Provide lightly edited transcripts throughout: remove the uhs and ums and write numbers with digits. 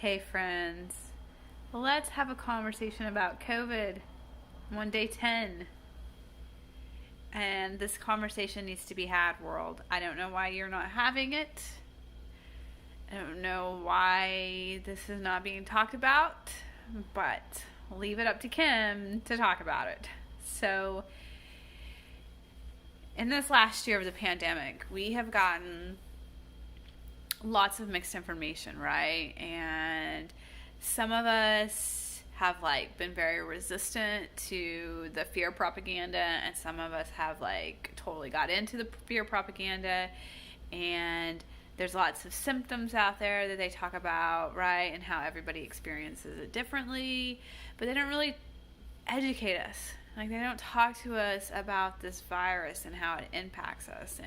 Hey friends, let's have a conversation about COVID on day 10. And this conversation needs to be had, world. I don't know why you're not having it. I don't know why this is not being talked about, but leave it up to Kim to talk about it. So, in this last year of the pandemic, we have gotten lots of mixed information, right? And some of us have been very resistant to the fear propaganda, and some of us have totally got into the fear propaganda. And there's lots of symptoms out there that they talk about, right? And how everybody experiences it differently, but they don't really educate us. They don't talk to us about this virus and how it impacts us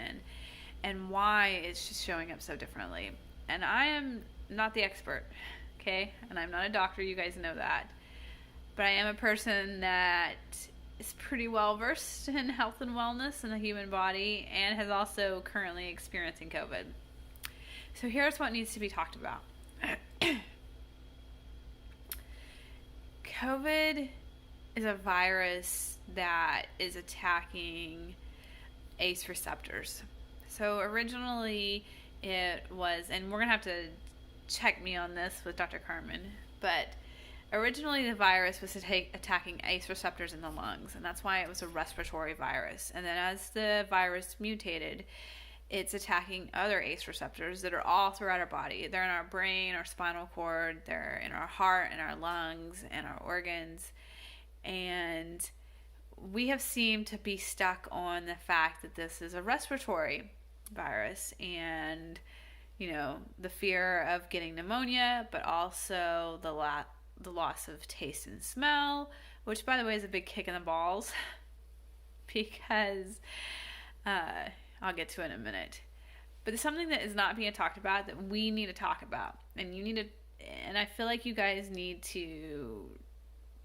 and why it's just showing up so differently. And I am not the expert, okay? And I'm not a doctor, you guys know that. But I am a person that is pretty well versed in health and wellness in the human body and has also currently experiencing COVID. So here's what needs to be talked about. COVID is a virus that is attacking ACE receptors. So originally it was, and we're going to have to check me on this with Dr. Carmen, but originally the virus was attacking ACE receptors in the lungs, and that's why it was a respiratory virus. And then as the virus mutated, it's attacking other ACE receptors that are all throughout our body. They're in our brain, our spinal cord, they're in our heart, in our lungs, and our organs. And we have seemed to be stuck on the fact that this is a respiratory virus and, the fear of getting pneumonia, but also the loss of taste and smell, which, by the way, is a big kick in the balls because I'll get to it in a minute. But there's something that is not being talked about that we need to talk about. And I feel like you guys need to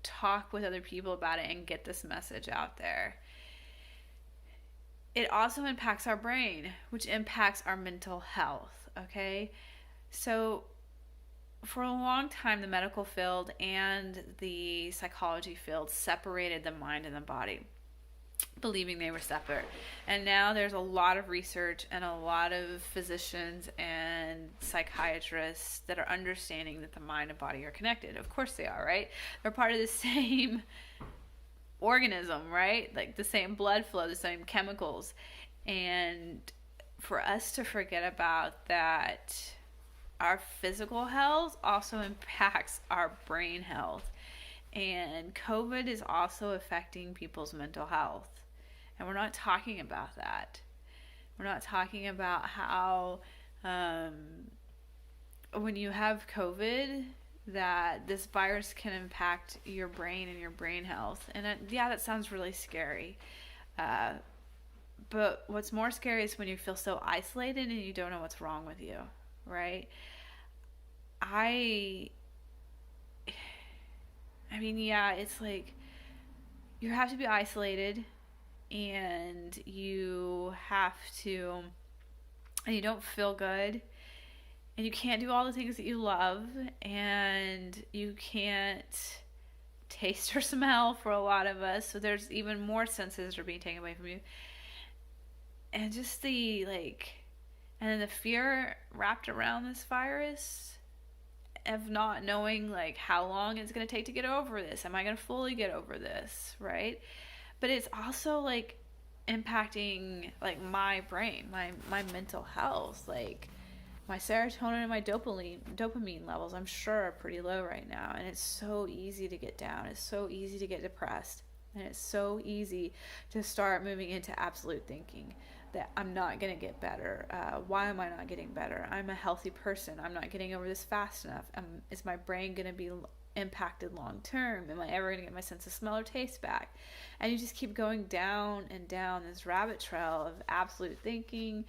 talk with other people about it and get this message out there. It also impacts our brain, which impacts our mental health, okay? So for a long time, the medical field and the psychology field separated the mind and the body, believing they were separate. And now there's a lot of research and a lot of physicians and psychiatrists that are understanding that the mind and body are connected. Of course they are, right? They're part of the same organism, right? The same blood flow, the same chemicals. And for us to forget about that, our physical health also impacts our brain health. And COVID is also affecting people's mental health. And we're not talking about that. We're not talking about how when you have COVID, that this virus can impact your brain and your brain health. And that sounds really scary. But what's more scary is when you feel so isolated and you don't know what's wrong with you, right? It's you have to be isolated and you don't feel good and you can't do all the things that you love and you can't taste or smell for a lot of us. So there's even more senses that are being taken away from you. And just and then the fear wrapped around this virus of not knowing how long it's going to take to get over this. Am I going to fully get over this, right? But it's also impacting my brain, my mental health, my serotonin and my dopamine levels, I'm sure, are pretty low right now. And it's so easy to get down. It's so easy to get depressed. And it's so easy to start moving into absolute thinking that I'm not going to get better. Why am I not getting better? I'm a healthy person. I'm not getting over this fast enough. Is my brain going to be impacted long term? Am I ever going to get my sense of smell or taste back? And you just keep going down and down this rabbit trail of absolute thinking,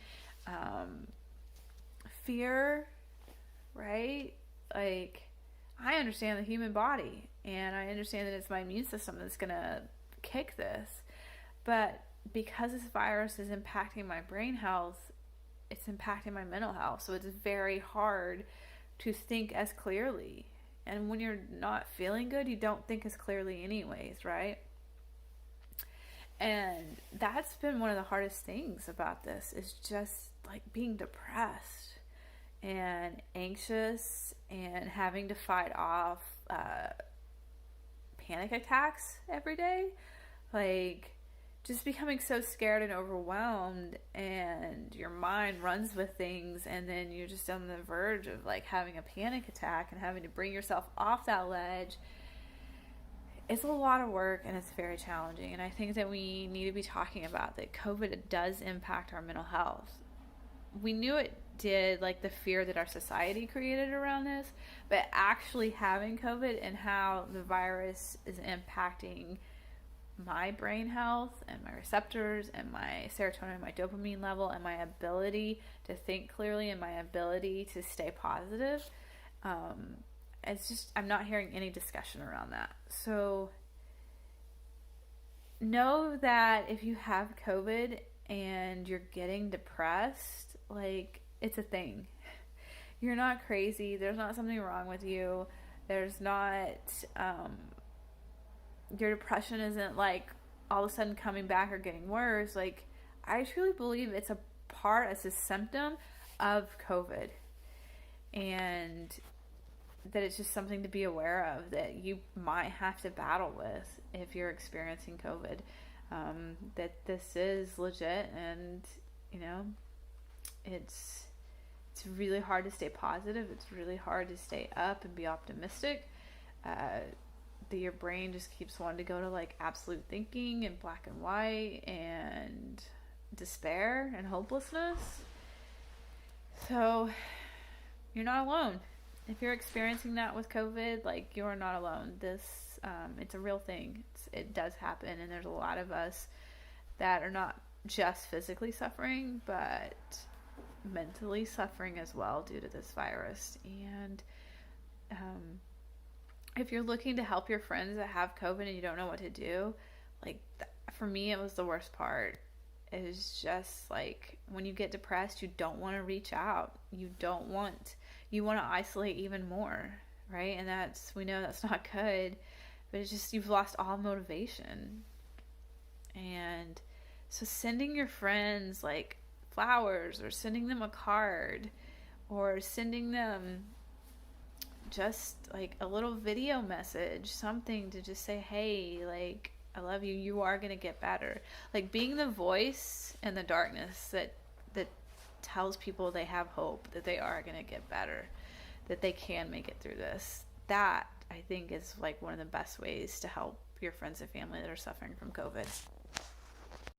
fear, right? I understand the human body, and I understand that it's my immune system that's going to kick this. But because this virus is impacting my brain health, it's impacting my mental health. So it's very hard to think as clearly. And when you're not feeling good, you don't think as clearly anyways, right? And that's been one of the hardest things about this, is just like being depressed and anxious and having to fight off panic attacks every day. Like, just becoming so scared and overwhelmed, and your mind runs with things, and then you're just on the verge of like having a panic attack and having to bring yourself off that ledge. It's a lot of work, and it's very challenging. And I think that we need to be talking about that COVID does impact our mental health. We knew it did, like the fear that our society created around this, but actually having COVID and how the virus is impacting my brain health and my receptors and my serotonin and my dopamine level and my ability to think clearly and my ability to stay positive, it's just, I'm not hearing any discussion around that. So know that if you have COVID and you're getting depressed, like, it's a thing. You're not crazy. There's not something wrong with you. There's not, your depression isn't like all of a sudden coming back or getting worse. Like, I truly believe it's a symptom of COVID, and that it's just something to be aware of that you might have to battle with if you're experiencing COVID. That this is legit, and it's really hard to stay positive. It's really hard to stay up and be optimistic. That your brain just keeps wanting to go to like absolute thinking and black and white and despair and hopelessness. So you're not alone. If you're experiencing that with COVID, like, you're not alone. This, it's a real thing. It does happen, and there's a lot of us that are not just physically suffering, but mentally suffering as well due to this virus. And if you're looking to help your friends that have COVID and you don't know what to do, like, for me, it was the worst part. It is just like, when you get depressed, you don't want to reach out. You want to isolate even more, right? And we know that's not good, but it's just, you've lost all motivation. And so sending your friends like flowers, or sending them a card, or sending them just like a little video message, something to just say, hey, like, I love you, you are going to get better. Like, being the voice in the darkness that tells people they have hope, that they are going to get better, that they can make it through this. That, I think, is like one of the best ways to help your friends and family that are suffering from COVID.